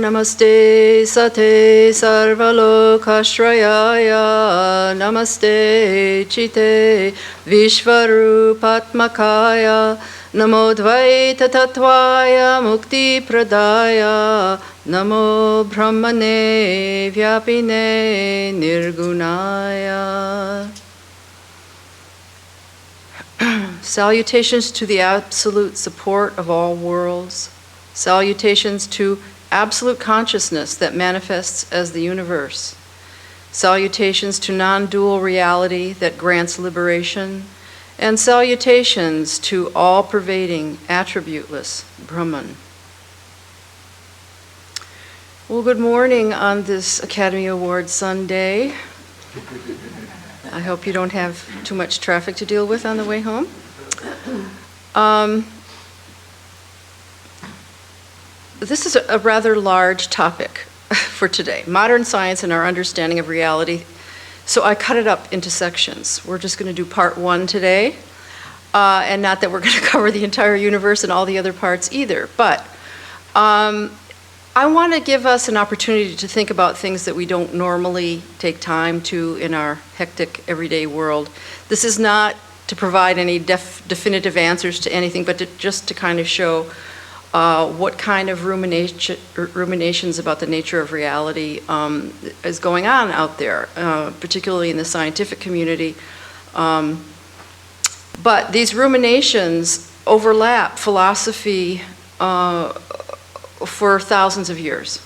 Namaste Sate Sarvalokashrayaya Namaste Chite Vishvarupatmakaya Namo Dvaita Tattvaya Mukti Pradaya Namo Brahmane Vyapine Nirgunaya. Salutations to the absolute support of all worlds. Salutations to absolute consciousness that manifests as the universe. Salutations to non-dual reality that grants liberation. And salutations to all-pervading, attributeless Brahman. Well, good morning on this Academy Award Sunday. I hope you don't have too much traffic to deal with on the way home. This is a rather large topic for today, modern science and our understanding of reality. So I cut it up into sections. We're just going to do part one today, and not that we're going to cover the entire universe and all the other parts either, but I want to give us an opportunity to think about things that we don't normally take time to in our hectic everyday world. This is not to provide any definitive answers to anything, but just to kind of show what kind of ruminations about the nature of reality is going on out there, particularly in the scientific community. But these ruminations overlap philosophy for thousands of years.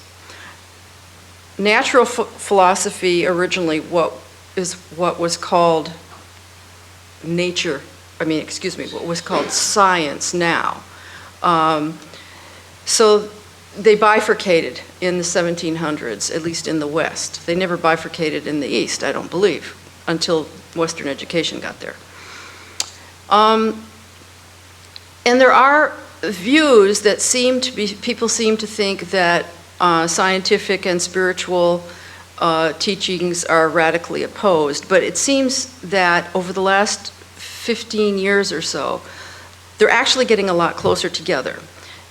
Natural philosophy originally what was called what was called science now. So they bifurcated in the 1700s, at least in the West. They never bifurcated in the East, I don't believe, until Western education got there. And there are views that people seem to think that scientific and spiritual teachings are radically opposed, but it seems that over the last 15 years or so, they're actually getting a lot closer together,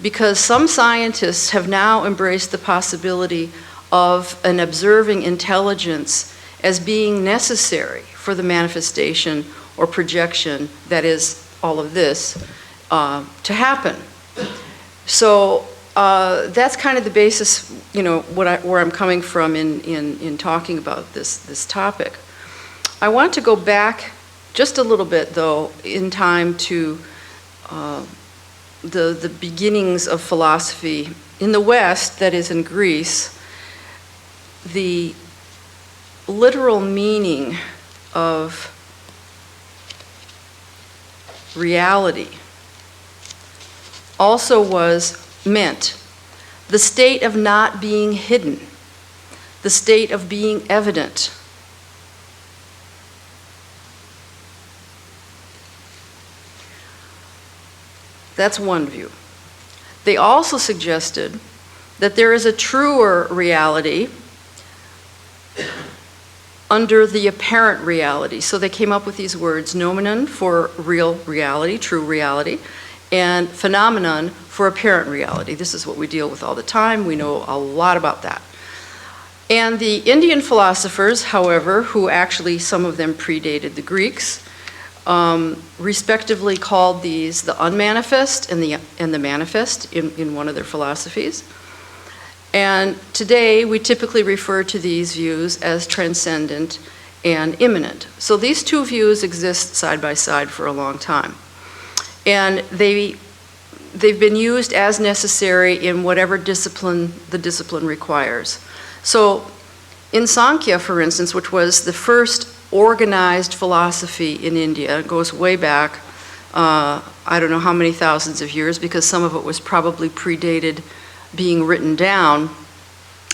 because some scientists have now embraced the possibility of an observing intelligence as being necessary for the manifestation or projection, that is, all of this, to happen. So that's kind of the basis, where I'm coming from in talking about this topic. I want to go back just a little bit, though, in time to the beginnings of philosophy in the West, that is in Greece. The literal meaning of reality also meant the state of not being hidden, the state of being evident. That's one view. They also suggested that there is a truer reality under the apparent reality. So they came up with these words, noumenon for real reality, true reality, and phenomenon for apparent reality. This is what we deal with all the time. We know a lot about that. And the Indian philosophers, however, who actually some of them predated the Greeks, respectively called these the unmanifest and the manifest in one of their philosophies. And today we typically refer to these views as transcendent and immanent. So these two views exist side by side for a long time. And they've been used as necessary in whatever discipline the discipline requires. So in Sankhya, for instance, which was the first organized philosophy in India, it goes way back, I don't know how many thousands of years, because some of it was probably predated being written down.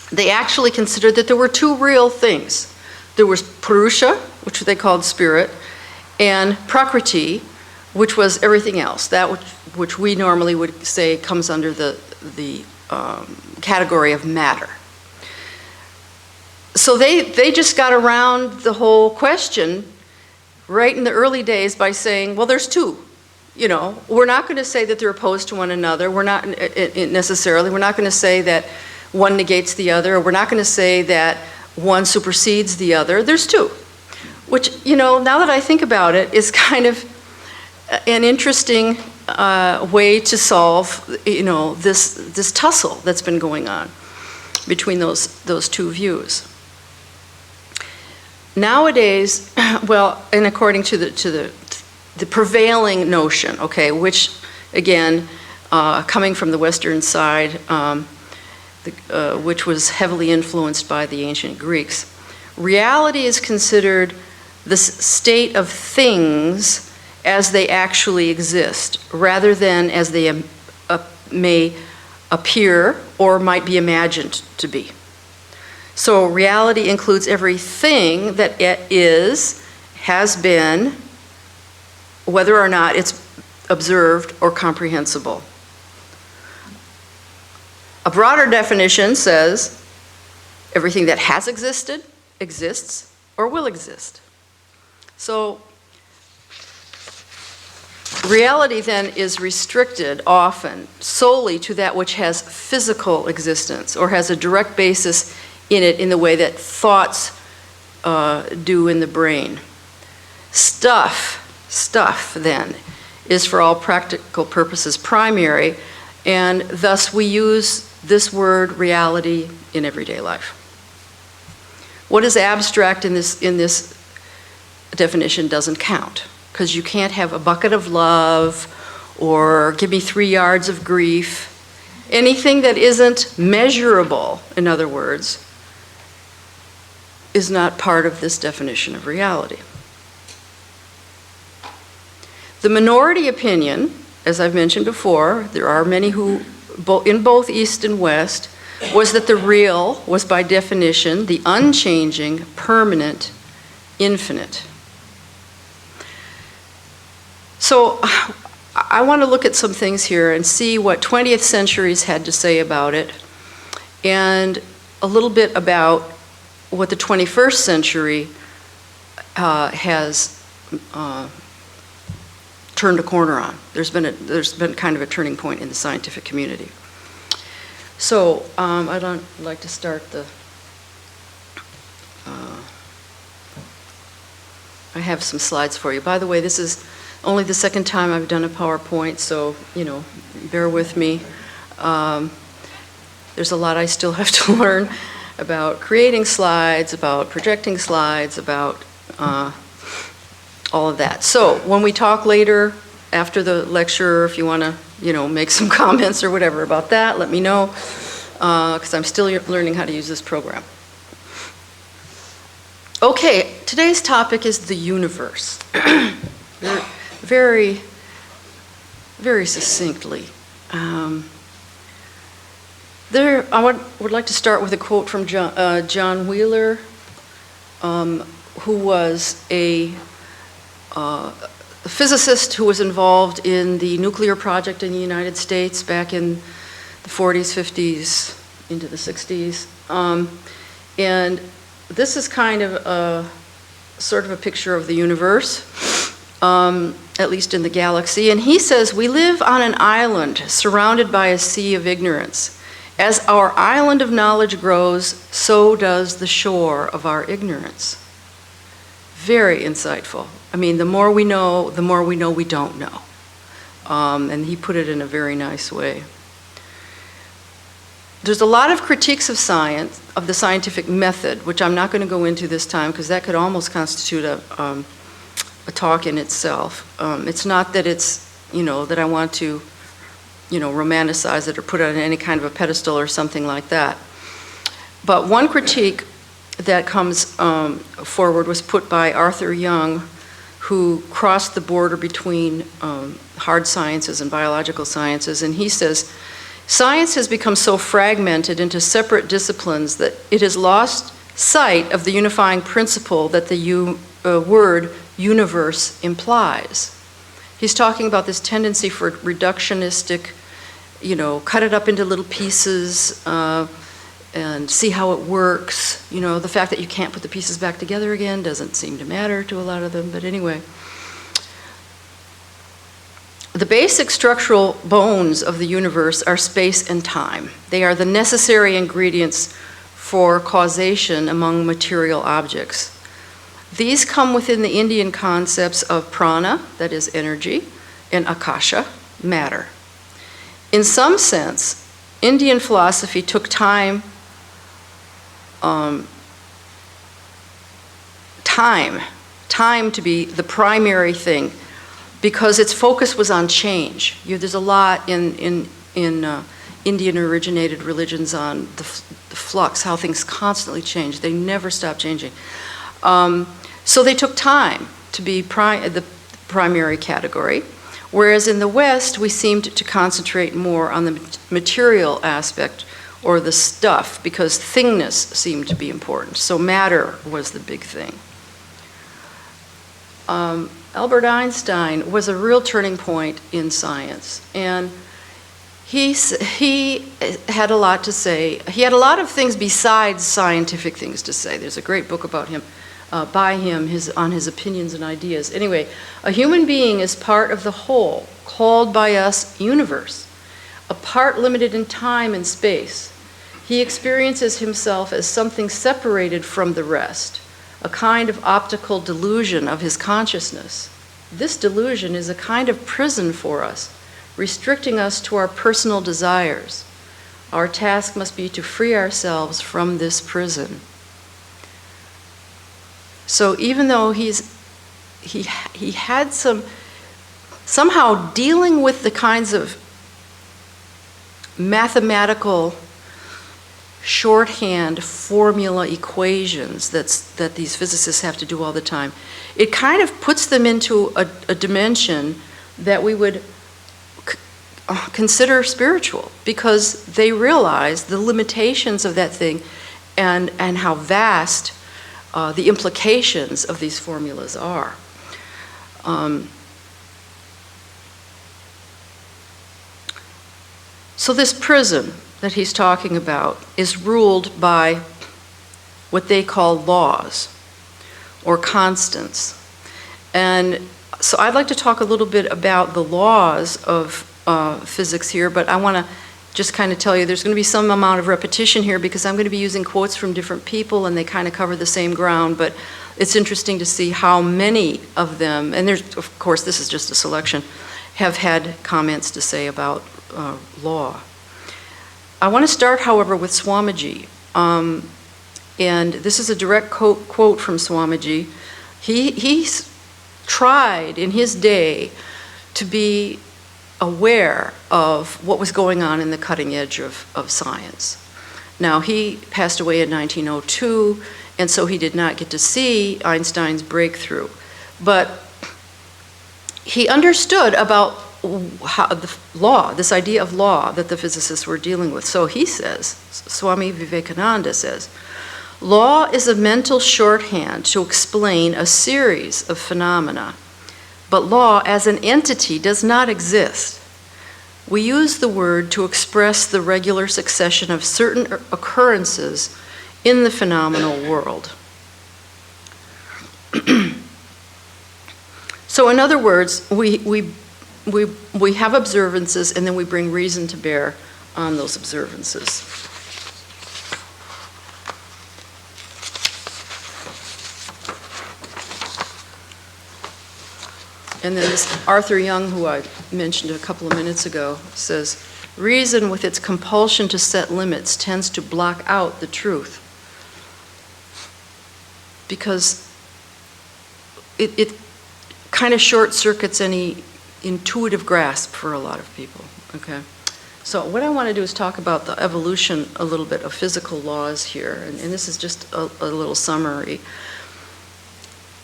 They actually considered that there were two real things. There was Purusha, which they called spirit, and Prakriti, which was everything else, that which we normally would say comes under the category of matter. So they just got around the whole question right in the early days by saying, well, there's two. We're not going to say that they're opposed to one another. We're not necessarily. We're not going to say that one negates the other, or we're not going to say that one supersedes the other. There's two, which, now that I think about it, is kind of an interesting way to solve, this tussle that's been going on between those two views. Nowadays, well, and according to the prevailing notion, okay, which again, coming from the Western side, which was heavily influenced by the ancient Greeks, reality is considered the state of things as they actually exist, rather than as they may appear or might be imagined to be. So reality includes everything that it is, has been, whether or not it's observed or comprehensible. A broader definition says everything that has existed, exists, or will exist. So reality then is restricted often solely to that which has physical existence or has a direct basis in it in the way that thoughts do in the brain. Stuff then is for all practical purposes primary, and thus we use this word reality in everyday life. What is abstract in this definition doesn't count, because you can't have a bucket of love or give me 3 yards of grief. Anything that isn't measurable, in other words, is not part of this definition of reality. The minority opinion, as I've mentioned before, there are many who, in both East and West, was that the real was by definition the unchanging, permanent, infinite. So I want to look at some things here and see what 20th centuries had to say about it, and a little bit about what the 21st century has turned a corner on. There's been kind of a turning point in the scientific community. So I'd like to start I have some slides for you. By the way, this is only the second time I've done a PowerPoint, so bear with me. There's a lot I still have to learn about creating slides, about projecting slides, about all of that. So when we talk later after the lecture, if you want to make some comments or whatever about that, let me know, because I'm still learning how to use this program. Okay, today's topic is the universe. Very, very succinctly. I would like to start with a quote from John Wheeler, who was a physicist who was involved in the nuclear project in the United States back in the 40s, 50s, into the 60s. And this is kind of sort of a picture of the universe, at least in the galaxy. And he says, we live on an island surrounded by a sea of ignorance. As our island of knowledge grows, so does the shore of our ignorance. Very insightful. I mean, the more we know we don't know. And he put it in a very nice way. There's a lot of critiques of science, of the scientific method, which I'm not going to go into this time because that could almost constitute a talk in itself. It's not that it's, that I want to romanticize it or put it on any kind of a pedestal or something like that. But one critique that comes forward was put by Arthur Young, who crossed the border between hard sciences and biological sciences, and he says, science has become so fragmented into separate disciplines that it has lost sight of the unifying principle that the word universe implies. He's talking about this tendency for reductionistic, cut it up into little pieces and see how it works. The fact that you can't put the pieces back together again doesn't seem to matter to a lot of them, but anyway. The basic structural bones of the universe are space and time. They are the necessary ingredients for causation among material objects. These come within the Indian concepts of prana, that is energy, and akasha, matter. In some sense, Indian philosophy took time to be the primary thing, because its focus was on change. There's a lot in Indian-originated religions on the flux, how things constantly change. They never stop changing. So they took time to be the primary category, whereas in the West, we seemed to concentrate more on the material aspect, or the stuff, because thingness seemed to be important. So matter was the big thing. Albert Einstein was a real turning point in science, and he had a lot to say. He had a lot of things besides scientific things to say. There's a great book about him, by him, on his opinions and ideas. Anyway, a human being is part of the whole, called by us universe, a part limited in time and space. He experiences himself as something separated from the rest, a kind of optical delusion of his consciousness. This delusion is a kind of prison for us, restricting us to our personal desires. Our task must be to free ourselves from this prison. So even though he had somehow dealing with the kinds of mathematical shorthand formula equations that these physicists have to do all the time, it kind of puts them into a dimension that we would consider spiritual, because they realize the limitations of that thing and how vast the implications of these formulas are. So this prison that he's talking about is ruled by what they call laws or constants. And so I'd like to talk a little bit about the laws of physics here, but I want to just kind of tell you there's going to be some amount of repetition here, because I'm going to be using quotes from different people and they kind of cover the same ground, but it's interesting to see how many of them, and there's, of course, this is just a selection, have had comments to say about law. I want to start, however, with Swamiji. And this is a direct quote from Swamiji. He's tried in his day to be aware of what was going on in the cutting edge of science. Now, he passed away in 1902, and so he did not get to see Einstein's breakthrough. But he understood about how the law, this idea of law that the physicists were dealing with. So he says, Swami Vivekananda says, law is a mental shorthand to explain a series of phenomena, but law as an entity does not exist. We use the word to express the regular succession of certain occurrences in the phenomenal world. So in other words, we have observances, and then we bring reason to bear on those observances. And then this Arthur Young, who I mentioned a couple of minutes ago, says, reason with its compulsion to set limits tends to block out the truth, because it kind of short circuits any intuitive grasp for a lot of people, okay? So what I want to do is talk about the evolution a little bit of physical laws here, and this is just a little summary.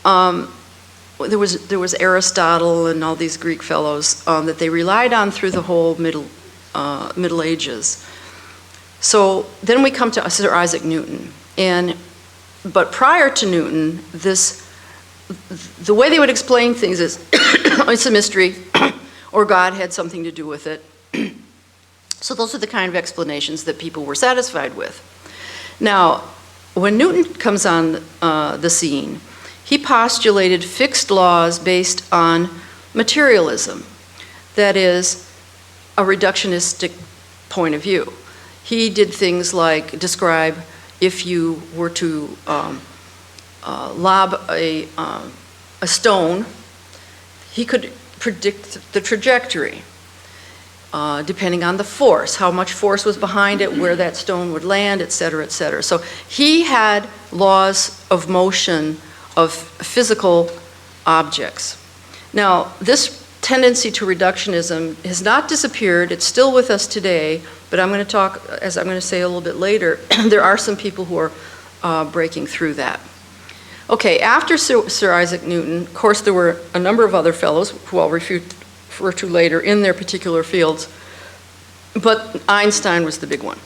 There was Aristotle and all these Greek fellows that they relied on through the whole Middle Ages. So then we come to Sir Isaac Newton, but prior to Newton, the way they would explain things is it's a mystery, or God had something to do with it. So those are the kind of explanations that people were satisfied with. Now, when Newton comes on the scene, he postulated fixed laws based on materialism. that is a reductionistic point of view. He did things like describe if you were to lob a stone, he could predict the trajectory depending on the force, how much force was behind it, where that stone would land, et cetera, et cetera. So he had laws of motion of physical objects. Now, this tendency to reductionism has not disappeared. It's still with us today, but I'm going to talk, as I'm going to say a little bit later, there are some people who are breaking through that. Okay, after Sir Isaac Newton, of course, there were a number of other fellows who I'll refer to later in their particular fields, but Einstein was the big one.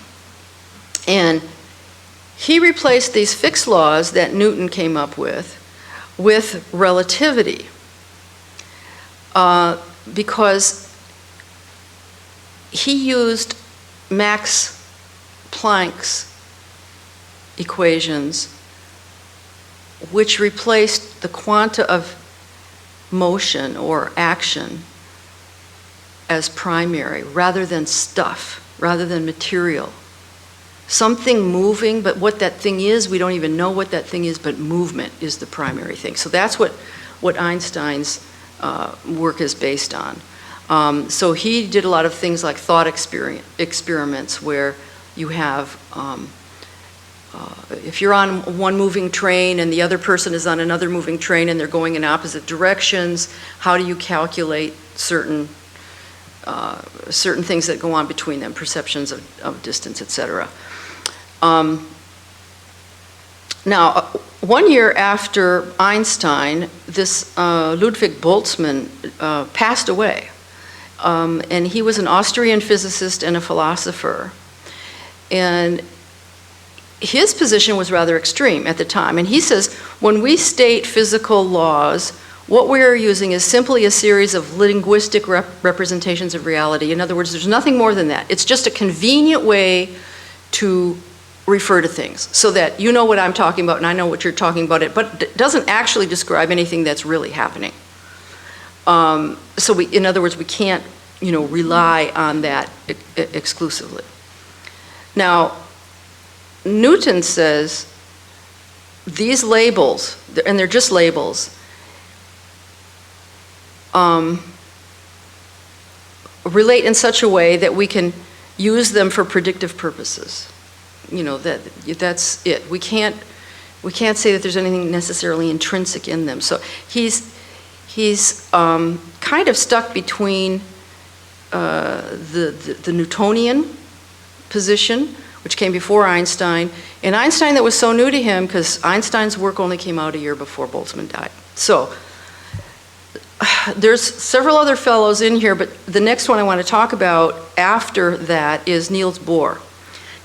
And he replaced these fixed laws that Newton came up with relativity, because he used Max Planck's equations, which replaced the quanta of motion or action as primary, rather than stuff, rather than material. Something moving, but what that thing is, we don't even know what that thing is, but movement is the primary thing. So that's what Einstein's work is based on. So he did a lot of things like thought experiments where you have, if you're on one moving train and the other person is on another moving train and they're going in opposite directions, how do you calculate certain things that go on between them, perceptions of distance, et cetera. Now, 1 year after Einstein, this Ludwig Boltzmann passed away. And he was an Austrian physicist and a philosopher. And his position was rather extreme at the time. And he says, when we state physical laws, what we are using is simply a series of linguistic representations of reality. In other words, there's nothing more than that. It's just a convenient way to refer to things so that you know what I'm talking about and I know what you're talking about, but it doesn't actually describe anything that's really happening. So in other words, we can't, rely on that exclusively. Now, Newton says these labels, and they're just labels, relate in such a way that we can use them for predictive purposes. That's it. We can't say that there's anything necessarily intrinsic in them. So he's kind of stuck between the Newtonian position, which came before Einstein, and Einstein that was so new to him because Einstein's work only came out a year before Boltzmann died. So there's several other fellows in here, but the next one I want to talk about after that is Niels Bohr.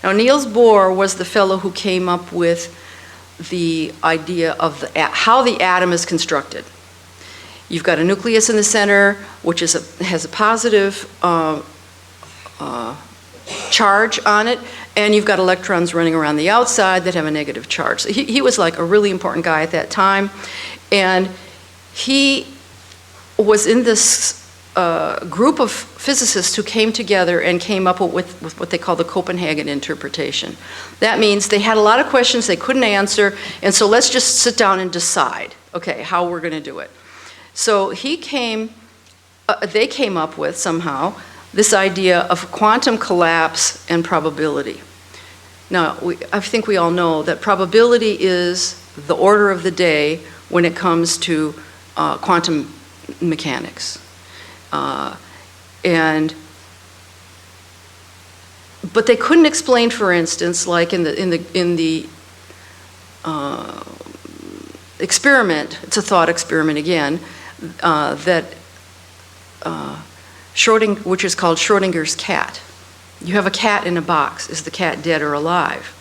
Now, Niels Bohr was the fellow who came up with the idea of how the atom is constructed. You've got a nucleus in the center, which has a positive charge on it, and you've got electrons running around the outside that have a negative charge. So he was like a really important guy at that time, and he was in this group of physicists who came together and came up with what they call the Copenhagen interpretation. That means they had a lot of questions they couldn't answer, and so let's just sit down and decide, okay, how we're going to do it. So they came up with somehow this idea of quantum collapse and probability. Now, I think we all know that probability is the order of the day when it comes to quantum mechanics. But they couldn't explain, for instance, like in the experiment, it's a thought experiment again, that which is called Schrodinger's cat. You have a cat in a box. Is the cat dead or alive?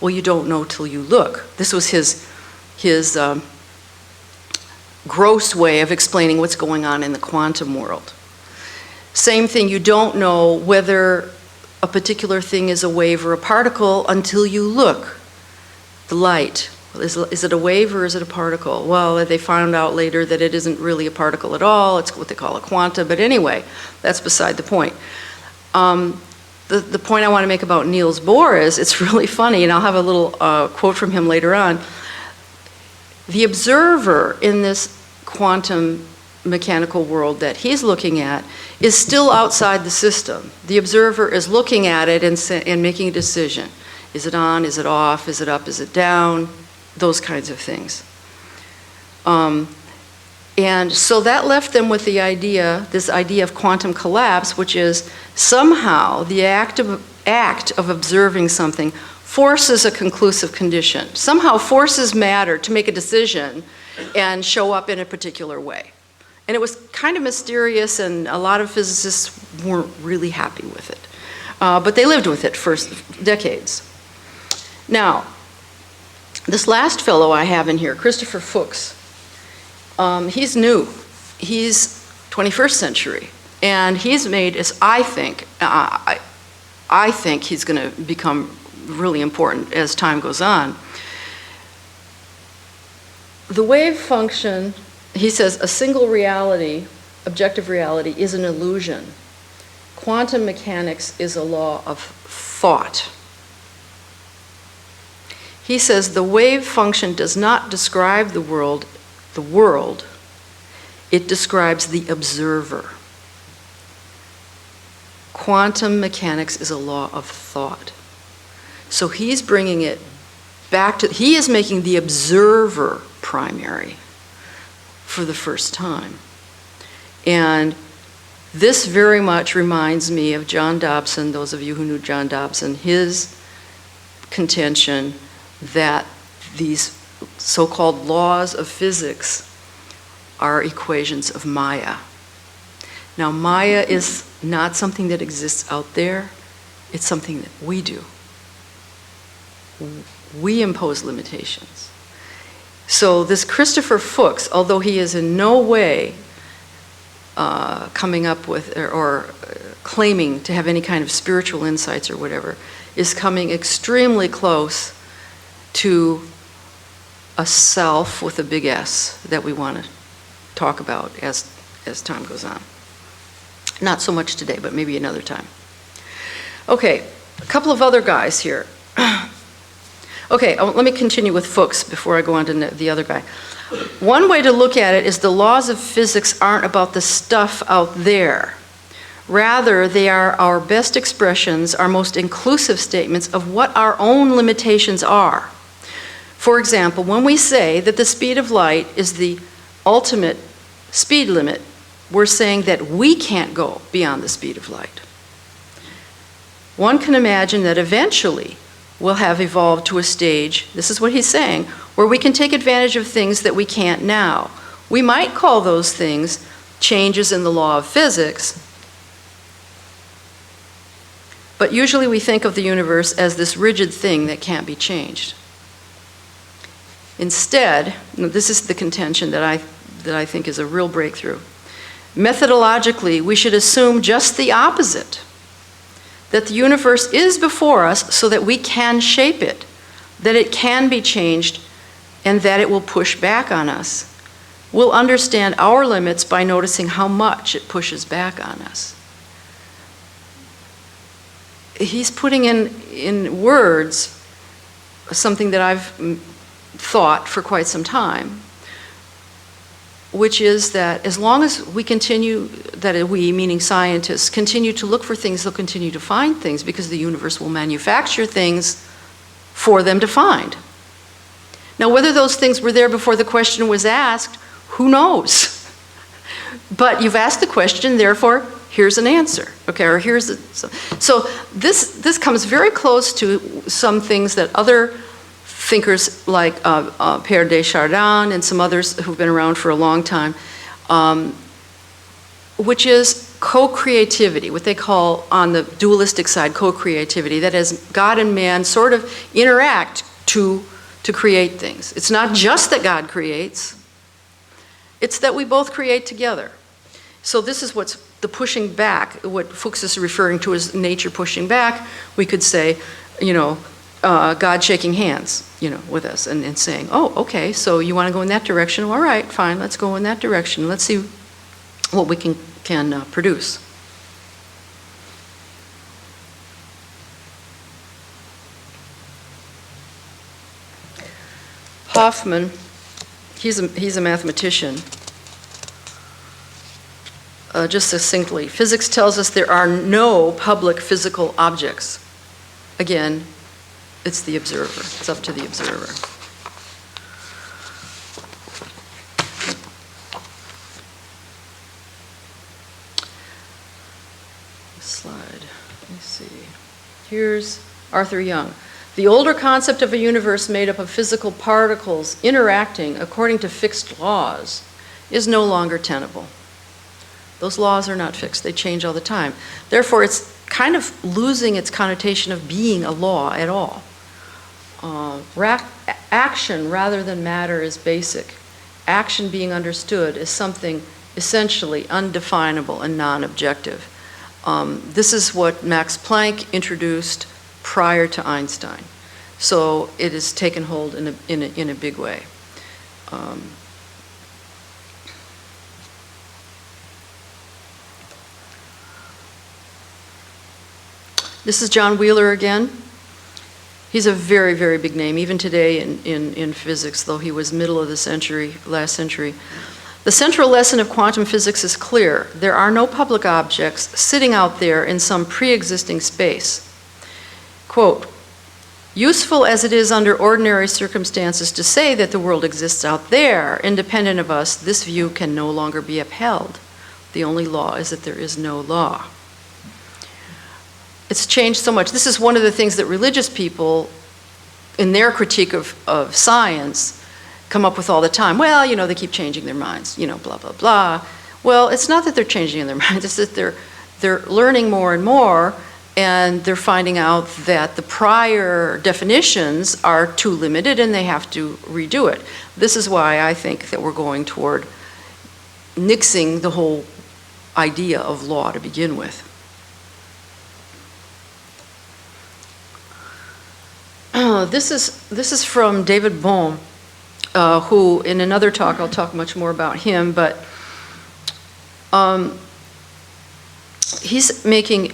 Well, you don't know till you look. This was his gross way of explaining what's going on in the quantum world. Same thing, you don't know whether a particular thing is a wave or a particle until you look. The light, Is it a wave or is it a particle? Well, they found out later that it isn't really a particle at all. It's what they call a quanta. But anyway, that's beside the point. The point I want to make about Niels Bohr is, it's really funny, and I'll have a little quote from him later on. The observer in this quantum mechanical world that he's looking at is still outside the system. The observer is looking at it and making a decision. Is it on? Is it off? Is it up? Is it down? Those kinds of things. And so that left them with the idea, this idea of quantum collapse, which is somehow the act of observing something forces a conclusive condition, somehow forces matter to make a decision and show up in a particular way. And it was kind of mysterious, and a lot of physicists weren't really happy with it. But they lived with it for decades. Now, this last fellow I have in here, Christopher Fuchs, he's new. He's 21st century. And he's made, as I think he's going to become really important as time goes on. The wave function, he says, a single reality, objective reality, is an illusion. Quantum mechanics is a law of thought. He says the wave function does not describe the world, it describes the observer. Quantum mechanics is a law of thought. So he's bringing it back to, he is making the observer primary for the first time. And this very much reminds me of John Dobson, those of you who knew John Dobson, his contention that these so-called laws of physics are equations of Maya. Now, Maya is not something that exists out there, it's something that we do. We impose limitations. So this Christopher Fuchs, although he is in no way coming up with or claiming to have any kind of spiritual insights or whatever, is coming extremely close to a self with a big S that we want to talk about as time goes on. Not so much today, but maybe another time. Okay, a couple of other guys here. Okay, let me continue with Fuchs before I go on to the other guy. One way to look at it is the laws of physics aren't about the stuff out there. Rather, they are our best expressions, our most inclusive statements of what our own limitations are. For example, when we say that the speed of light is the ultimate speed limit, we're saying that we can't go beyond the speed of light. One can imagine that eventually we'll have evolved to a stage, this is what he's saying, where we can take advantage of things that we can't now. We might call those things changes in the law of physics, but usually we think of the universe as this rigid thing that can't be changed. Instead, this is the contention that I think is a real breakthrough. Methodologically, we should assume just the opposite, that the universe is before us so that we can shape it, that it can be changed, and that it will push back on us. We'll understand our limits by noticing how much it pushes back on us. He's putting in words something that I've thought for quite some time, which is that as long as we continue, that we, meaning scientists, continue to look for things, they'll continue to find things because the universe will manufacture things for them to find. Now, whether those things were there before the question was asked, who knows? But you've asked the question, therefore, here's an answer, okay, or here's a, so this comes very close to some things that other thinkers like Père Desjardins and some others who've been around for a long time, which is co-creativity, what they call on the dualistic side co-creativity. That is, God and man sort of interact to create things. It's not just that God creates, it's that we both create together. So this is what's the pushing back, what Fuchs is referring to as nature pushing back. We could say, you know, God shaking hands, with us and saying, oh, okay, so you want to go in that direction? All right, fine, let's go in that direction. Let's see what we can produce. Hoffman, he's a mathematician. Just succinctly, physics tells us there are no public physical objects. Again, it's the observer. It's up to the observer. Slide. Let me see. Here's Arthur Young. The older concept of a universe made up of physical particles interacting according to fixed laws is no longer tenable. Those laws are not fixed. They change all the time. Therefore, it's kind of losing its connotation of being a law at all. Action rather than matter is basic. Action being understood is something essentially undefinable and non-objective. This is what Max Planck introduced prior to Einstein. So it has taken hold in a big way. This is John Wheeler again. He's a very, very big name, even today in physics, though he was middle of the century, last century. The central lesson of quantum physics is clear. There are no public objects sitting out there in some pre-existing space. Quote, useful as it is under ordinary circumstances to say that the world exists out there, independent of us, this view can no longer be upheld. The only law is that there is no law. It's changed so much. This is one of the things that religious people, in their critique of science, come up with all the time. Well, they keep changing their minds, blah, blah, blah. Well, it's not that they're changing their minds, it's that they're learning more and more, and they're finding out that the prior definitions are too limited and they have to redo it. This is why I think that we're going toward nixing the whole idea of law to begin with. This is from David Bohm, who in another talk, I'll talk much more about him, but he's making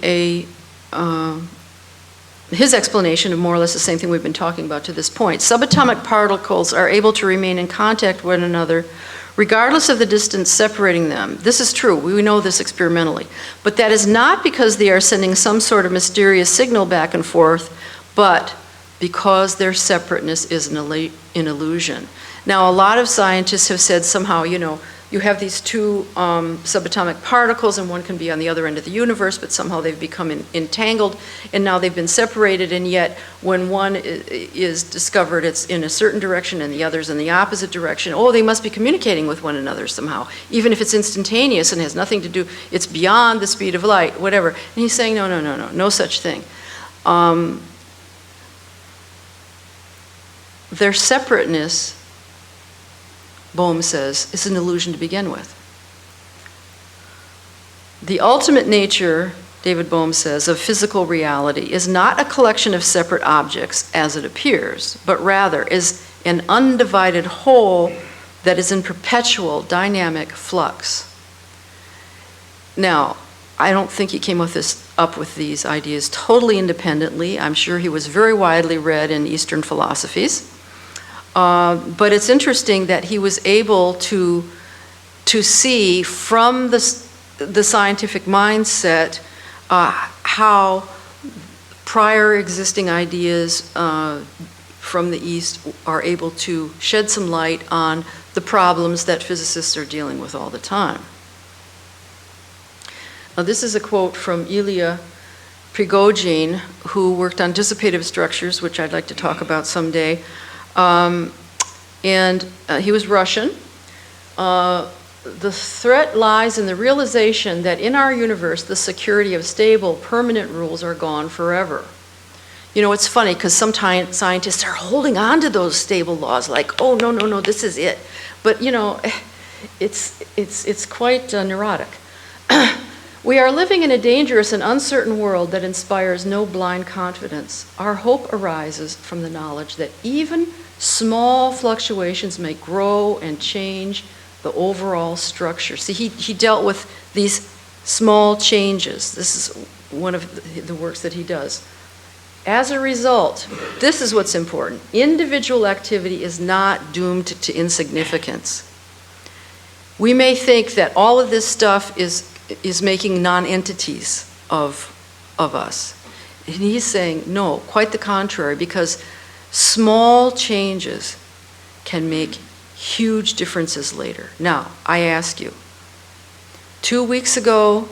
his explanation of more or less the same thing we've been talking about to this point. Subatomic particles are able to remain in contact with one another regardless of the distance separating them. This is true, we know this experimentally, but that is not because they are sending some sort of mysterious signal back and forth, but because their separateness is an illusion. Now, a lot of scientists have said somehow, you have these two subatomic particles and one can be on the other end of the universe, but somehow they've become entangled and now they've been separated, and yet when one is discovered, it's in a certain direction and the other's in the opposite direction. Oh, they must be communicating with one another somehow, even if it's instantaneous and has nothing to do, it's beyond the speed of light, whatever. And he's saying, no such thing. Their separateness, Bohm says, is an illusion to begin with. The ultimate nature, David Bohm says, of physical reality is not a collection of separate objects as it appears, but rather is an undivided whole that is in perpetual dynamic flux. Now, I don't think he came up with these ideas totally independently. I'm sure he was very widely read in Eastern philosophies. But it's interesting that he was able to see from the scientific mindset how prior existing ideas from the East are able to shed some light on the problems that physicists are dealing with all the time. Now, this is a quote from Ilya Prigogine, who worked on dissipative structures, which I'd like to talk about someday. He was Russian. The threat lies in the realization that in our universe, the security of stable, permanent rules are gone forever. It's funny because some scientists are holding on to those stable laws like, oh, no, this is it. But, it's quite neurotic. We are living in a dangerous and uncertain world that inspires no blind confidence. Our hope arises from the knowledge that even small fluctuations may grow and change the overall structure. See, he dealt with these small changes. This is one of the works that he does. As a result, this is what's important. Individual activity is not doomed to insignificance. We may think that all of this stuff is making non-entities of us. And he's saying, no, quite the contrary, because small changes can make huge differences later. Now, I ask you, 2 weeks ago,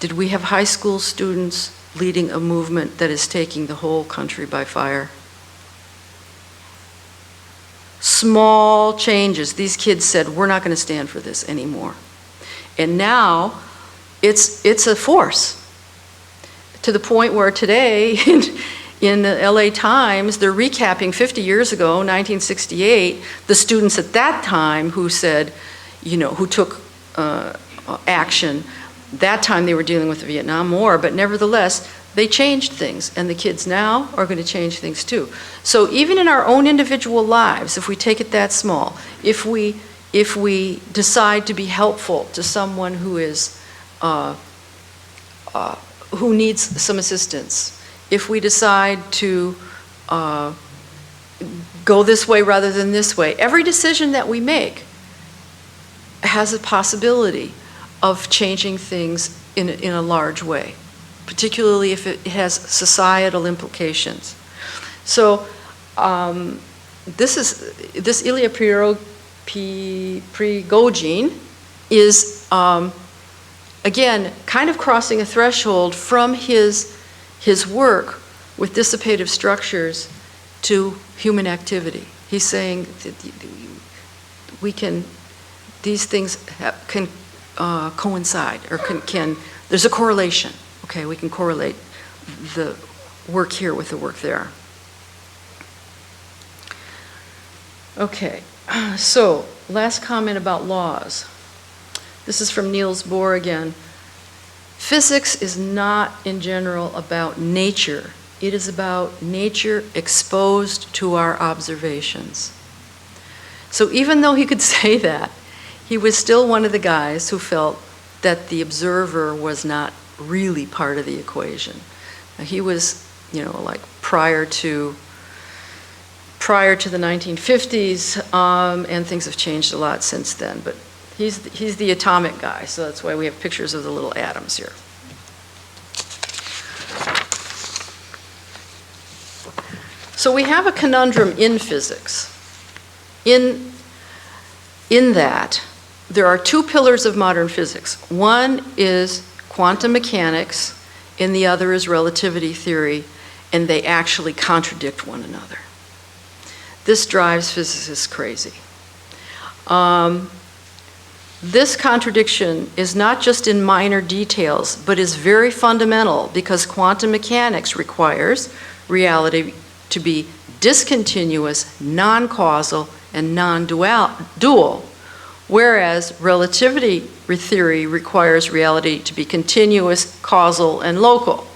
did we have high school students leading a movement that is taking the whole country by fire? Small changes. These kids said, we're not going to stand for this anymore. And now, it's a force. To the point where today, in the LA Times, they're recapping 50 years ago, 1968, the students at that time who said, who took action. That time they were dealing with the Vietnam War, but nevertheless, they changed things, and the kids now are going to change things too. So even in our own individual lives, if we take it that small, if we decide to be helpful to someone who is who needs some assistance, if we decide to go this way rather than this way, every decision that we make has a possibility of changing things in a large way, particularly if it has societal implications. So this Ilya Prigogine is, again, kind of crossing a threshold from his work with dissipative structures to human activity. He's saying that these things can coincide, or there's a correlation. Okay, we can correlate the work here with the work there. Okay, so last comment about laws. This is from Niels Bohr again. Physics is not in general about nature. It is about nature exposed to our observations. So even though he could say that, he was still one of the guys who felt that the observer was not really part of the equation. He was, like prior to the 1950s, and things have changed a lot since then. But he's the atomic guy, so that's why we have pictures of the little atoms here. So we have a conundrum in physics. In that, there are two pillars of modern physics. One is quantum mechanics, and the other is relativity theory, and they actually contradict one another. This drives physicists crazy. This contradiction is not just in minor details, but is very fundamental, because quantum mechanics requires reality to be discontinuous, non-causal, and non-dual, whereas relativity theory requires reality to be continuous, causal, and local.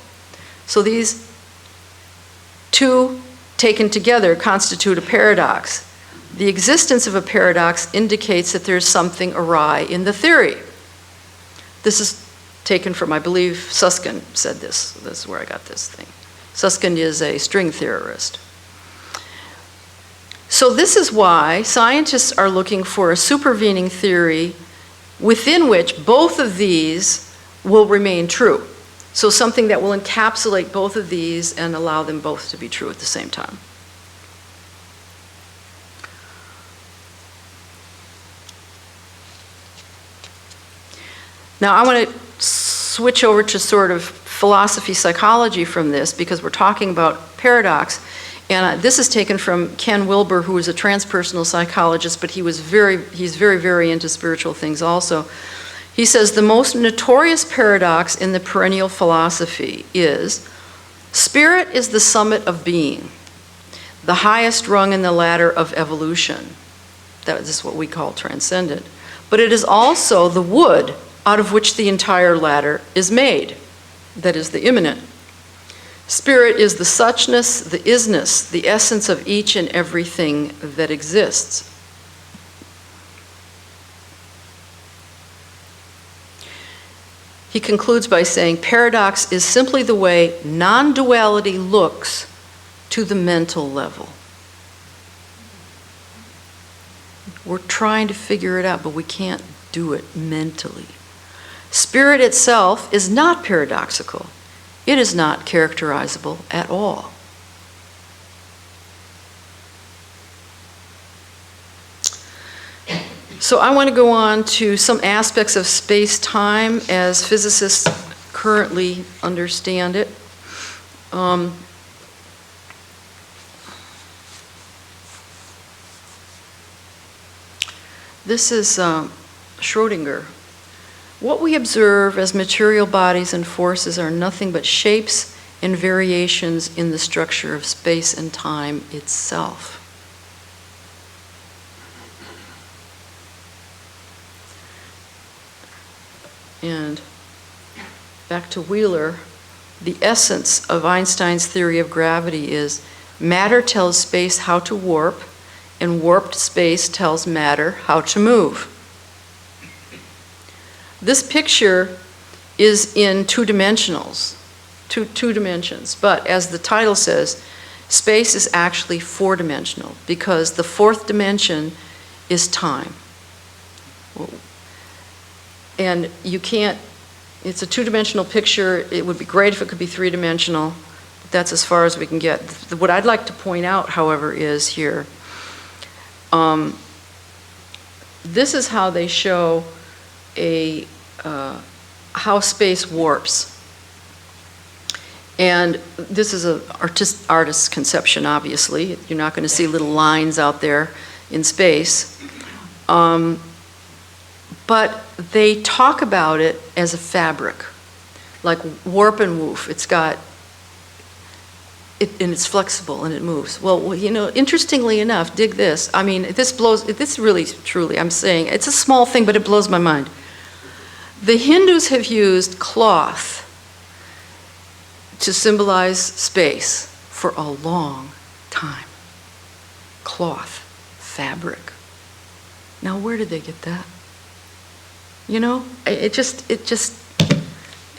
So these two taken together constitute a paradox. The existence of a paradox indicates that there's something awry in the theory. This is taken from, I believe, Susskind said this. This is where I got this thing. Susskind is a string theorist. So this is why scientists are looking for a supervening theory within which both of these will remain true. So something that will encapsulate both of these and allow them both to be true at the same time. Now I want to switch over to sort of philosophy psychology from this, because we're talking about paradox. And this is taken from Ken Wilber, who is a transpersonal psychologist, but he's very, very into spiritual things also. He says the most notorious paradox in the perennial philosophy is spirit is the summit of being, the highest rung in the ladder of evolution. That is what we call transcendent. But it is also the wood out of which the entire latter is made, that is, the immanent. Spirit is the suchness, the isness, the essence of each and everything that exists. He concludes by saying, paradox is simply the way non-duality looks to the mental level. We're trying to figure it out, but we can't do it mentally. Spirit itself is not paradoxical. It is not characterizable at all. So I want to go on to some aspects of space-time as physicists currently understand it. This is Schrödinger. What we observe as material bodies and forces are nothing but shapes and variations in the structure of space and time itself. And back to Wheeler, the essence of Einstein's theory of gravity is matter tells space how to warp, and warped space tells matter how to move. This picture is in two dimensions, but as the title says, space is actually four-dimensional because the fourth dimension is time. And you can't, it's a two-dimensional picture. It would be great if it could be three-dimensional. That's as far as we can get. What I'd like to point out, however, is here, this is how they show how space warps. And this is an artist's conception, obviously. You're not going to see little lines out there in space. But they talk about it as a fabric, like warp and woof. It's got, and it's flexible and it moves. Well, you know, interestingly enough, dig this. I mean, this really, truly, I'm saying, it's a small thing, but it blows my mind. The Hindus have used cloth to symbolize space for a long time. Cloth, fabric. Now, where did they get that? You know, it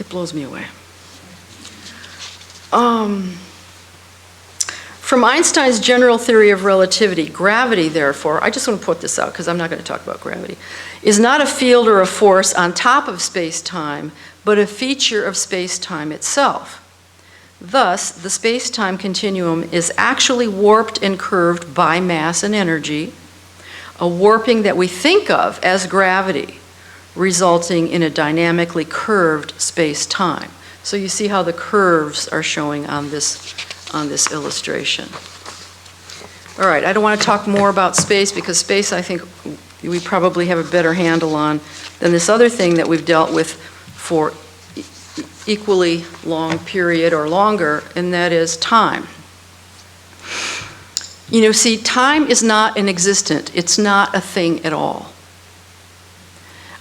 blows me away. From Einstein's general theory of relativity, gravity, therefore, I just want to put this out because I'm not going to talk about gravity, is not a field or a force on top of space-time, but a feature of space-time itself. Thus, the space-time continuum is actually warped and curved by mass and energy, a warping that we think of as gravity, resulting in a dynamically curved space-time. So you see how the curves are showing on this illustration. All right, I don't want to talk more about space because space, I think, we probably have a better handle on than this other thing that we've dealt with for equally long period or longer, and that is time. You know, see, time is not an existent. It's not a thing at all.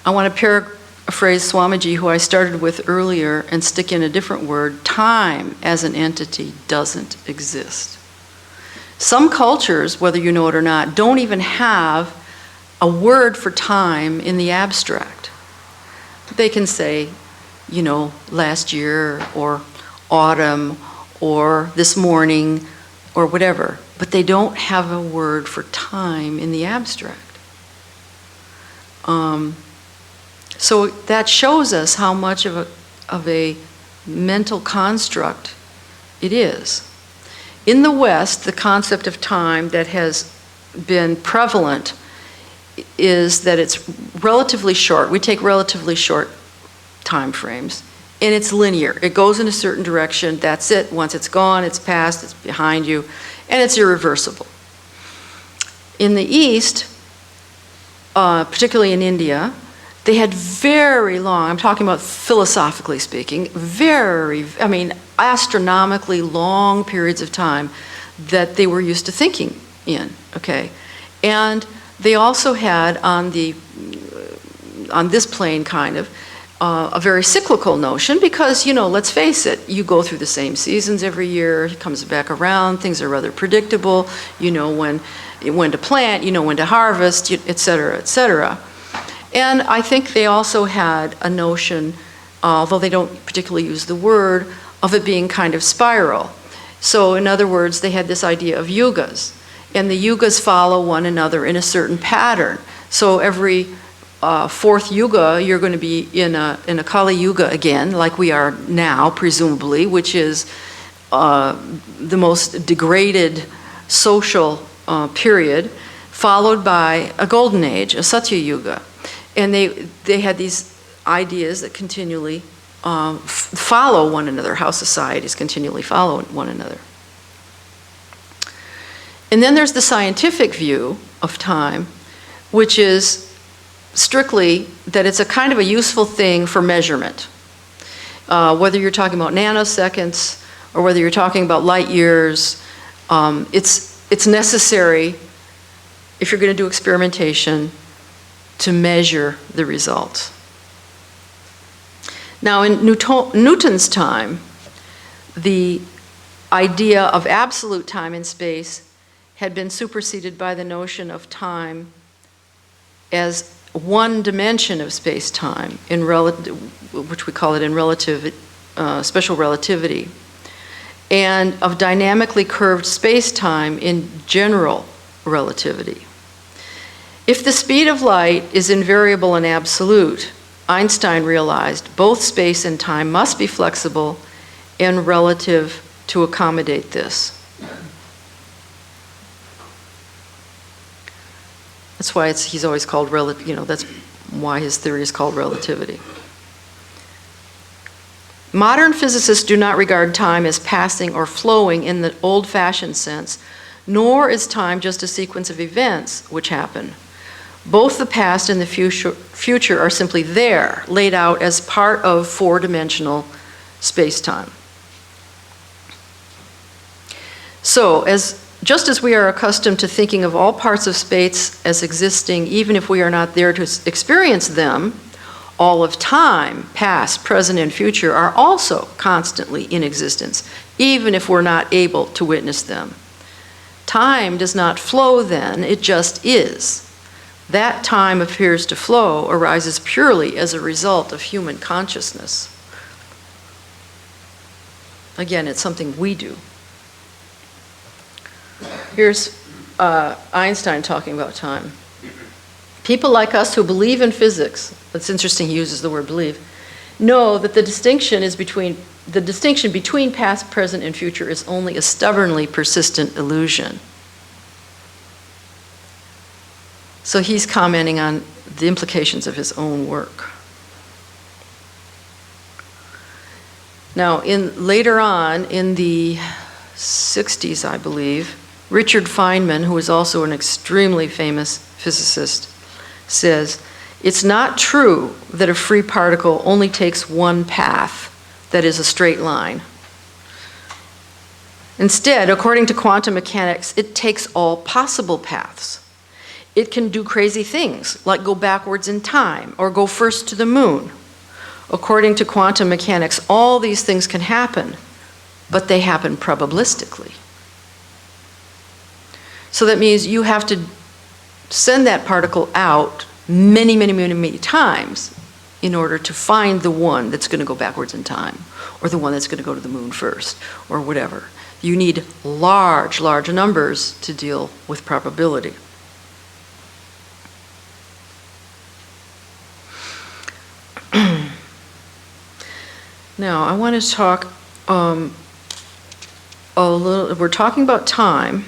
I want to paraphrase Swamiji, who I started with earlier, and stick in a different word. Time as an entity doesn't exist. Some cultures, whether you know it or not, don't even have a word for time in the abstract. They can say, you know, last year or autumn or this morning or whatever, but they don't have a word for time in the abstract. So that shows us how much of a mental construct it is. In the West, the concept of time that has been prevalent is that it's relatively short. We take relatively short time frames, and it's linear. It goes in a certain direction, that's it. Once it's gone, it's past, it's behind you, and it's irreversible. In the East, particularly in India, they had very long, I'm talking about philosophically speaking, astronomically long periods of time that they were used to thinking in, okay? And they also had on this plane kind of, a very cyclical notion because, let's face it, you go through the same seasons every year, it comes back around, things are rather predictable, you know when to plant, you know when to harvest, et cetera, et cetera. And I think they also had a notion, although they don't particularly use the word, of it being kind of spiral. So in other words, they had this idea of yugas, and the yugas follow one another in a certain pattern. So every fourth yuga, you're going to be in a Kali Yuga again, like we are now, presumably, which is the most degraded social period, followed by a golden age, a Satya Yuga. And they had these ideas that continually follow one another, how societies continually follow one another. And then there's the scientific view of time, which is strictly that it's a kind of a useful thing for measurement. Whether you're talking about nanoseconds or whether you're talking about light years, it's necessary, if you're going to do experimentation, to measure the results. Now in Newton's time, the idea of absolute time and space had been superseded by the notion of time as one dimension of space-time, which we call it in special relativity, and of dynamically curved space-time in general relativity. If the speed of light is invariable and absolute, Einstein realized both space and time must be flexible and relative to accommodate this. That's why he's always called that's why his theory is called relativity. Modern physicists do not regard time as passing or flowing in the old-fashioned sense, nor is time just a sequence of events which happen. Both the past and the future are simply there, laid out as part of four-dimensional space-time. So, just as we are accustomed to thinking of all parts of space as existing, even if we are not there to experience them, all of time, past, present, and future, are also constantly in existence, even if we're not able to witness them. Time does not flow then, it just is. That time appears to flow arises purely as a result of human consciousness. Again, it's something we do. Here's Einstein talking about time. People like us who believe in physics, it's interesting he uses the word believe, know that the distinction between past, present, and future is only a stubbornly persistent illusion. So he's commenting on the implications of his own work. Now, later on, in the 60s, I believe, Richard Feynman, who is also an extremely famous physicist, says, "It's not true that a free particle only takes one path, that is a straight line. Instead, according to quantum mechanics, it takes all possible paths. It can do crazy things, like go backwards in time or go first to the moon. According to quantum mechanics, all these things can happen, but they happen probabilistically." So that means you have to send that particle out many, many, many, many times in order to find the one that's going to go backwards in time, or the one that's going to go to the moon first, or whatever. You need large, large numbers to deal with probability. Now, I want to talk a little, we're talking about time,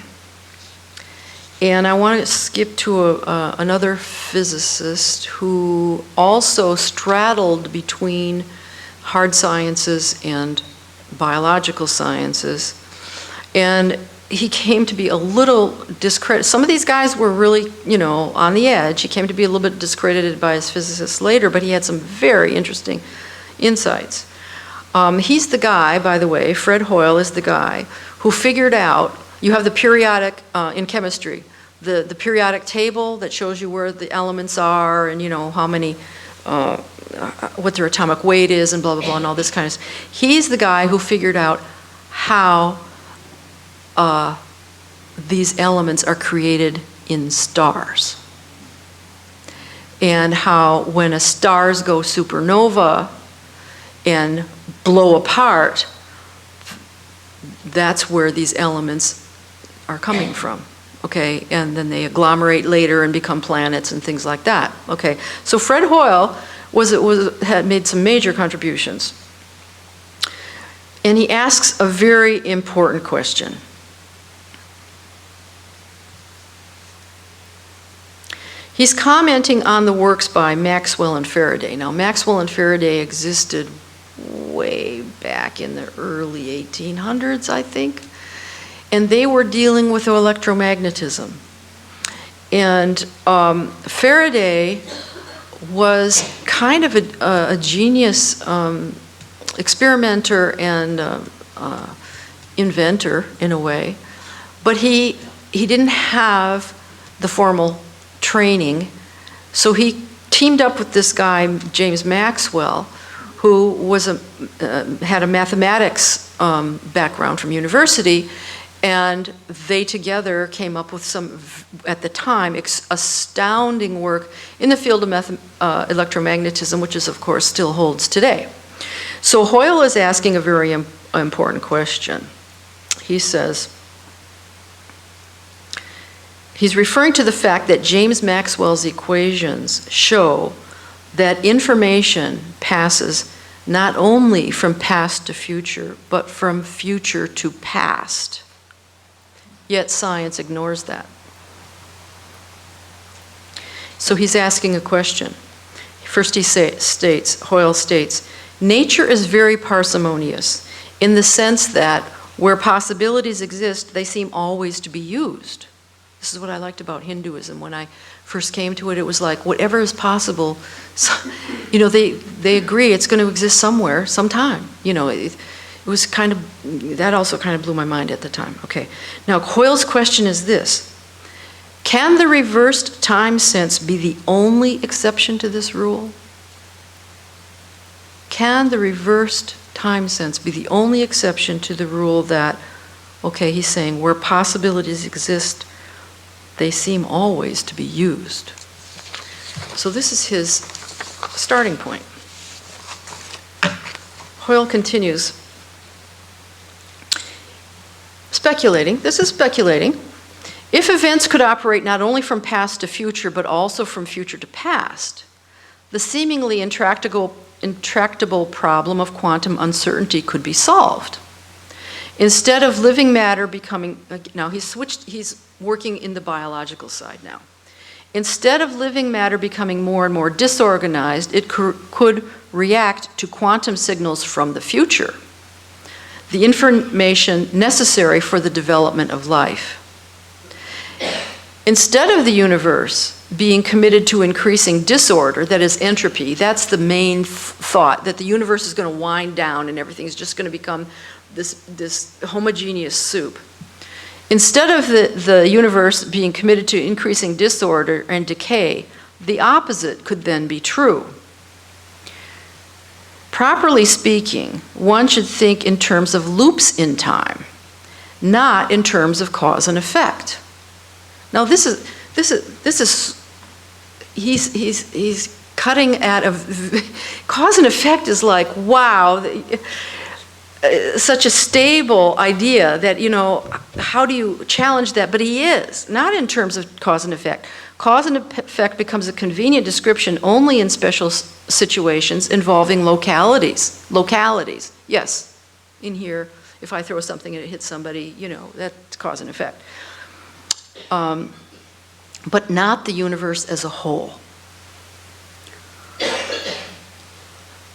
and I want to skip to another physicist who also straddled between hard sciences and biological sciences. And he came to be a little discredited. Some of these guys were really, on the edge. He came to be a little bit discredited by his physicists later, but he had some very interesting insights. He's the guy, by the way, Fred Hoyle is the guy who figured out, you have the periodic, in chemistry, the periodic table that shows you where the elements are and how many what their atomic weight is and blah, blah, blah, and all this kind of stuff. He's the guy who figured out how these elements are created in stars. And how when stars go supernova and blow apart, that's where these elements are coming from, okay? And then they agglomerate later and become planets and things like that, okay? So Fred Hoyle had made some major contributions. And he asks a very important question. He's commenting on the works by Maxwell and Faraday. Now, Maxwell and Faraday existed way back in the early 1800s, I think. And they were dealing with electromagnetism. And Faraday was kind of a genius experimenter and inventor, in a way. But he didn't have the formal training, so he teamed up with this guy, James Maxwell, who was had a mathematics background from university, and they together came up with some, at the time, astounding work in the field of electromagnetism, which is, of course, still holds today. So Hoyle is asking a very important question. He says, he's referring to the fact that James Maxwell's equations show that information passes not only from past to future, but from future to past. Yet science ignores that. So he's asking a question. First Hoyle states, nature is very parsimonious in the sense that where possibilities exist, they seem always to be used. This is what I liked about Hinduism. When I first came to it, it was like whatever is possible, they agree it's going to exist somewhere, sometime. It was kind of, that also kind of blew my mind at the time. Okay, now Hoyle's question is this. Can the reversed time sense be the only exception to this rule? Can the reversed time sense be the only exception to the rule that, okay, he's saying where possibilities exist, they seem always to be used. So this is his starting point. Hoyle continues, speculating, this is speculating, if events could operate not only from past to future, but also from future to past, the seemingly intractable problem of quantum uncertainty could be solved. Instead of living matter becoming, now he's working in the biological side now. Instead of living matter becoming more and more disorganized, it could react to quantum signals from the future, the information necessary for the development of life. Instead of the universe being committed to increasing disorder, that is entropy, that's the main thought, that the universe is going to wind down and everything is just going to become this homogeneous soup. Instead of the universe being committed to increasing disorder and decay, the opposite could then be true. Properly speaking, one should think in terms of loops in time, not in terms of cause and effect. Now he's cutting at cause and effect is like, wow, such a stable idea that, how do you challenge that? But he is, not in terms of cause and effect. Cause and effect becomes a convenient description only in special situations involving localities. Localities, yes. In here, if I throw something and it hits somebody, that's cause and effect. But not the universe as a whole.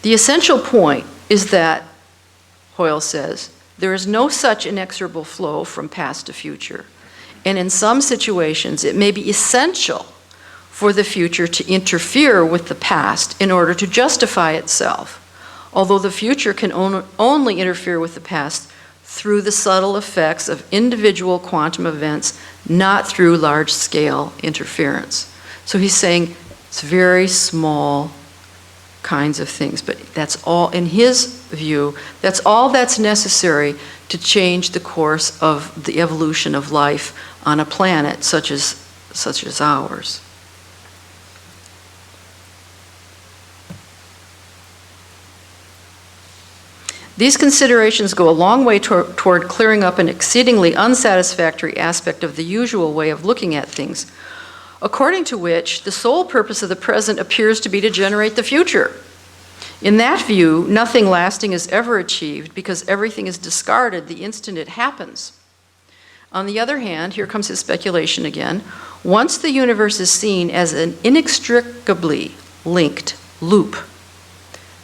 The essential point is that, Hoyle says, there is no such inexorable flow from past to future. And in some situations, it may be essential for the future to interfere with the past in order to justify itself, although the future can only interfere with the past through the subtle effects of individual quantum events, not through large-scale interference. So he's saying it's very small kinds of things. But that's all, in his view, that's all that's necessary to change the course of the evolution of life on a planet such as ours. These considerations go a long way toward clearing up an exceedingly unsatisfactory aspect of the usual way of looking at things, according to which the sole purpose of the present appears to be to generate the future. In that view, nothing lasting is ever achieved because everything is discarded the instant it happens. On the other hand, here comes his speculation again, once the universe is seen as an inextricably linked loop,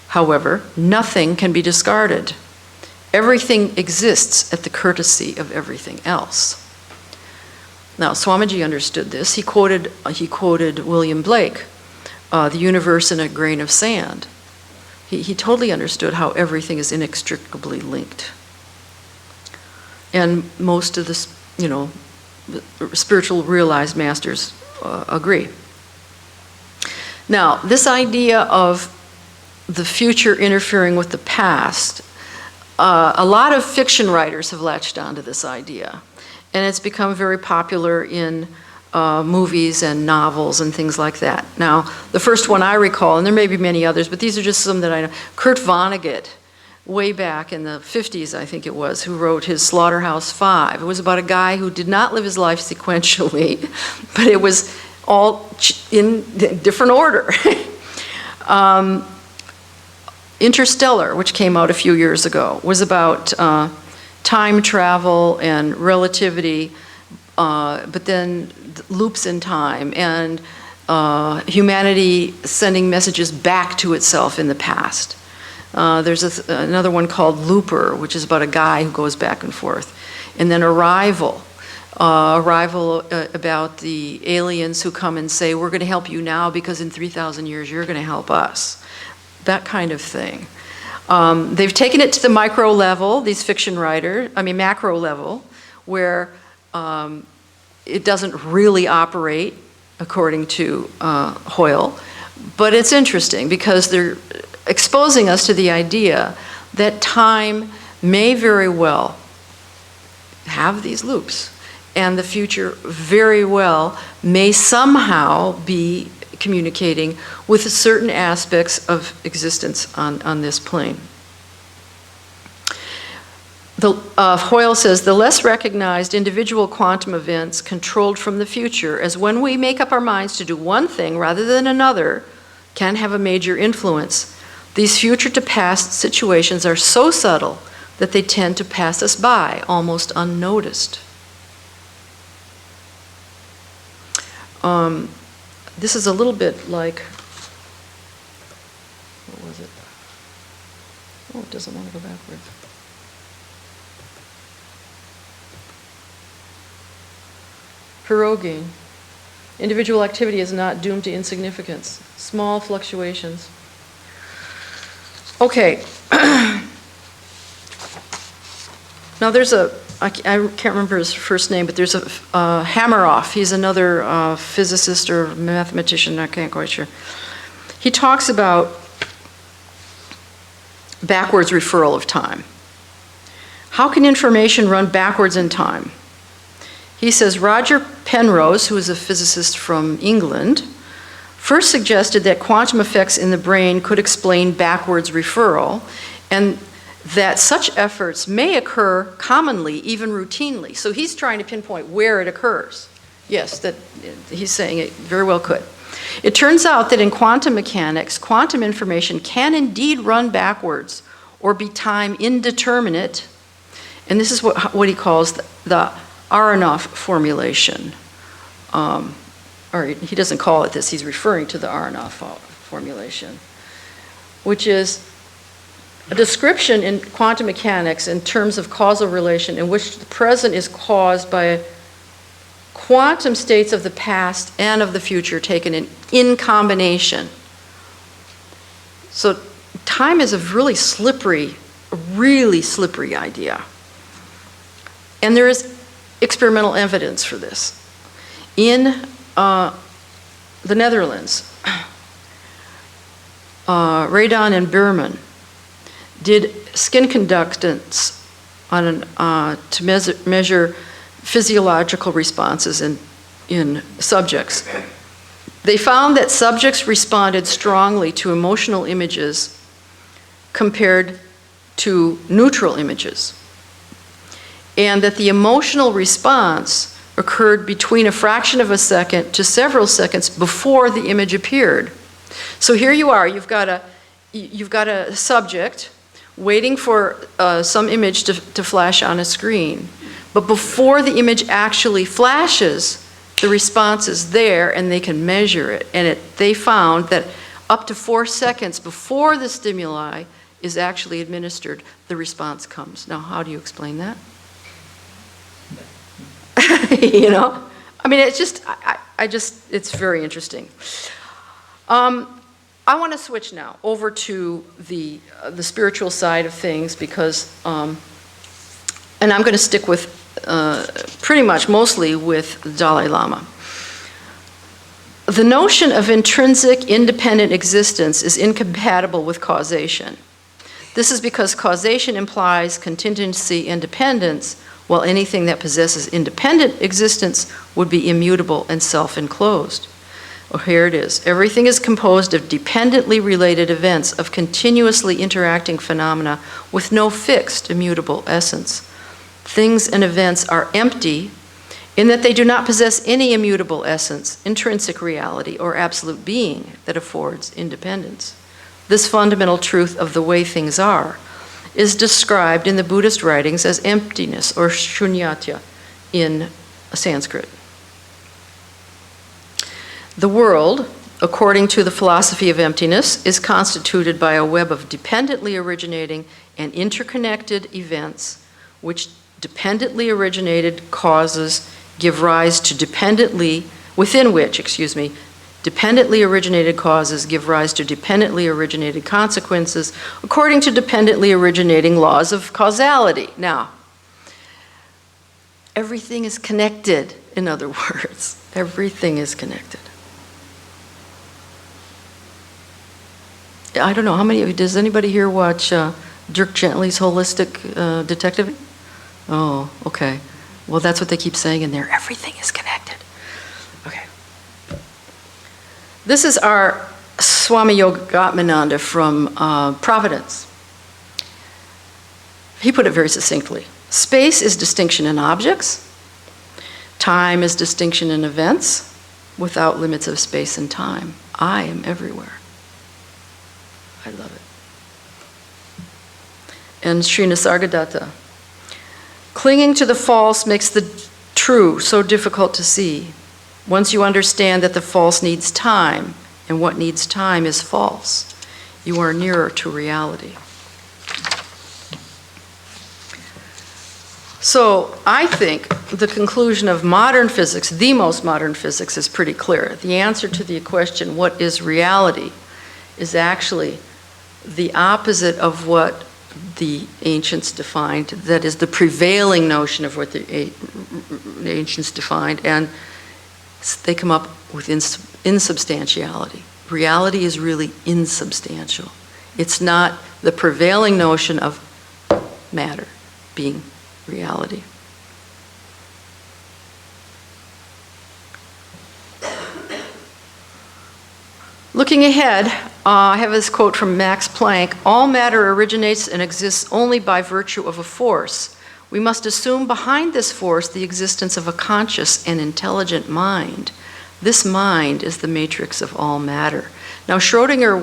however, nothing can be discarded. Everything exists at the courtesy of everything else. Now, Swamiji understood this. He quoted William Blake, The Universe in a Grain of Sand. He totally understood how everything is inextricably linked. And most of the, spiritual realized masters agree. Now, this idea of the future interfering with the past, a lot of fiction writers have latched onto this idea. And it's become very popular in movies and novels and things like that. Now, the first one I recall, and there may be many others, but these are just some that I know. Kurt Vonnegut, way back in the 50s, I think it was, who wrote his Slaughterhouse-Five. It was about a guy who did not live his life sequentially, but it was all in different order. Interstellar, which came out a few years ago, was about time travel and relativity, but then loops in time and humanity sending messages back to itself in the past. There's another one called Looper, which is about a guy who goes back and forth. And then Arrival about the aliens who come and say, we're going to help you now because in 3,000 years you're going to help us. That kind of thing. They've taken it to the macro level, these fiction writers, macro level, where it doesn't really operate according to Hoyle. But it's interesting because they're exposing us to the idea that time may very well have these loops, and the future very well may somehow be communicating with certain aspects of existence on this plane. Hoyle says, the less recognized individual quantum events controlled from the future, as when we make up our minds to do one thing rather than another, can have a major influence. These future to past situations are so subtle that they tend to pass us by, almost unnoticed. This is a little bit like, what was it? Oh, it doesn't want to go backwards. Pirogin. Individual activity is not doomed to insignificance. Small fluctuations. Okay. Now there's I can't remember his first name, but there's a Hameroff. He's another physicist or mathematician, I can't quite sure. He talks about backwards referral of time. How can information run backwards in time? He says Roger Penrose, who is a physicist from England, first suggested that quantum effects in the brain could explain backwards referral, and that such efforts may occur commonly, even routinely. So he's trying to pinpoint where it occurs. Yes, that he's saying it very well could. It turns out that in quantum mechanics, quantum information can indeed run backwards or be time indeterminate, and this is what he calls the Aronoff formulation. Or he doesn't call it this, he's referring to the Aronoff formulation, which is a description in quantum mechanics in terms of causal relation in which the present is caused by quantum states of the past and of the future taken in combination. So time is a really slippery idea. And there is experimental evidence for this. In the Netherlands, Radon and Bierman did skin conductance to measure physiological responses in subjects. They found that subjects responded strongly to emotional images compared to neutral images, and that the emotional response occurred between a fraction of a second to several seconds before the image appeared. So here you are, you've got a subject waiting for some image to flash on a screen, but before the image actually flashes, the response is there and they can measure it. And they found that up to 4 seconds before the stimuli is actually administered, the response comes. Now, how do you explain that? You know? I mean, it's just, it's very interesting. I want to switch now over to the spiritual side of things because, and I'm going to stick with pretty much mostly with the Dalai Lama. The notion of intrinsic independent existence is incompatible with causation. This is because causation implies contingency independence, while anything that possesses independent existence would be immutable and self-enclosed. Oh, here it is. Everything is composed of dependently related events, of continuously interacting phenomena with no fixed, immutable essence. Things and events are empty in that they do not possess any immutable essence, intrinsic reality, or absolute being that affords independence. This fundamental truth of the way things are is described in the Buddhist writings as emptiness, or shunyata in Sanskrit. The world, according to the philosophy of emptiness, is constituted by a web of dependently originating and interconnected events, which dependently originated causes give rise to dependently originated causes give rise to dependently originated consequences according to dependently originating laws of causality. Now, everything is connected, in other words. Everything is connected. I don't know, how many of you, does anybody here watch Dirk Gently's Holistic Detective? Oh, okay. Well, that's what they keep saying in there. Everything is connected. Okay. This is our Swami Yogatmananda from Providence. He put it very succinctly. Space is distinction in objects. Time is distinction in events without limits of space and time. I am everywhere. I love it. And Sri Nisargadatta. Clinging to the false makes the true so difficult to see. Once you understand that the false needs time, and what needs time is false, you are nearer to reality. So I think the conclusion of modern physics, the most modern physics, is pretty clear. The answer to the question, what is reality, is actually the opposite of what the ancients defined, that is the prevailing notion of what the ancients defined, and they come up with insubstantiality. Reality is really insubstantial. It's not the prevailing notion of matter being reality. Looking ahead, I have this quote from Max Planck: all matter originates and exists only by virtue of a force. We must assume behind this force the existence of a conscious and intelligent mind. This mind is the matrix of all matter. Now, Schrödinger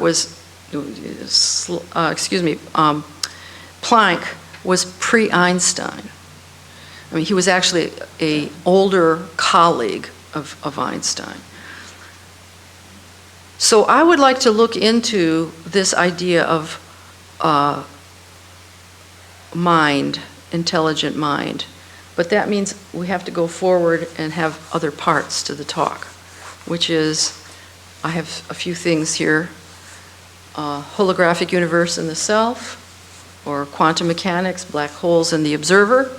Planck was pre-Einstein. I mean, he was actually an older colleague of Einstein. So I would like to look into this idea of mind, intelligent mind. But that means we have to go forward and have other parts to the talk, which is, I have a few things here. Holographic universe in the self, or quantum mechanics, black holes in the observer,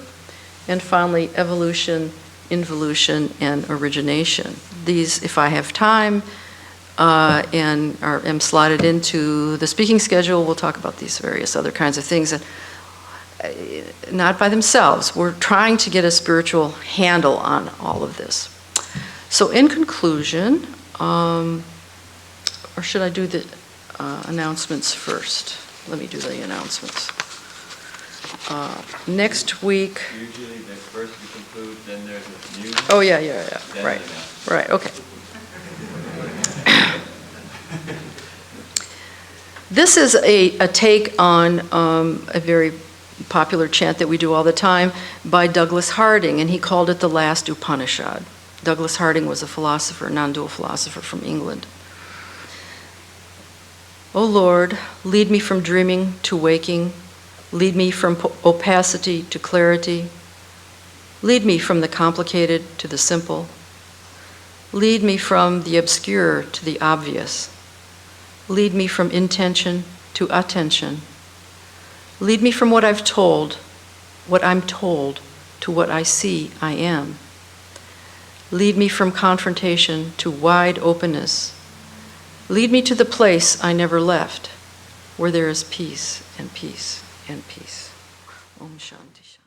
and finally evolution, involution, and origination. These, if I have time, and am slotted into the speaking schedule. We'll talk about these various other kinds of things, not by themselves. We're trying to get a spiritual handle on all of this. So in conclusion, or should I do the announcements first? Let me do the announcements. Next week. Usually the first we conclude, then there's a music. Oh, yeah, right. Right, okay. This is a take on a very popular chant that we do all the time by Douglas Harding, and he called it the last Upanishad. Douglas Harding was a philosopher, non-dual philosopher from England. O Lord, lead me from dreaming to waking. Lead me from opacity to clarity. Lead me from the complicated to the simple. Lead me from the obscure to the obvious. Lead me from intention to attention. Lead me from what I'm told, to what I see I am. Lead me from confrontation to wide openness. Lead me to the place I never left, where there is peace and peace and peace. Om Shanti Shanti.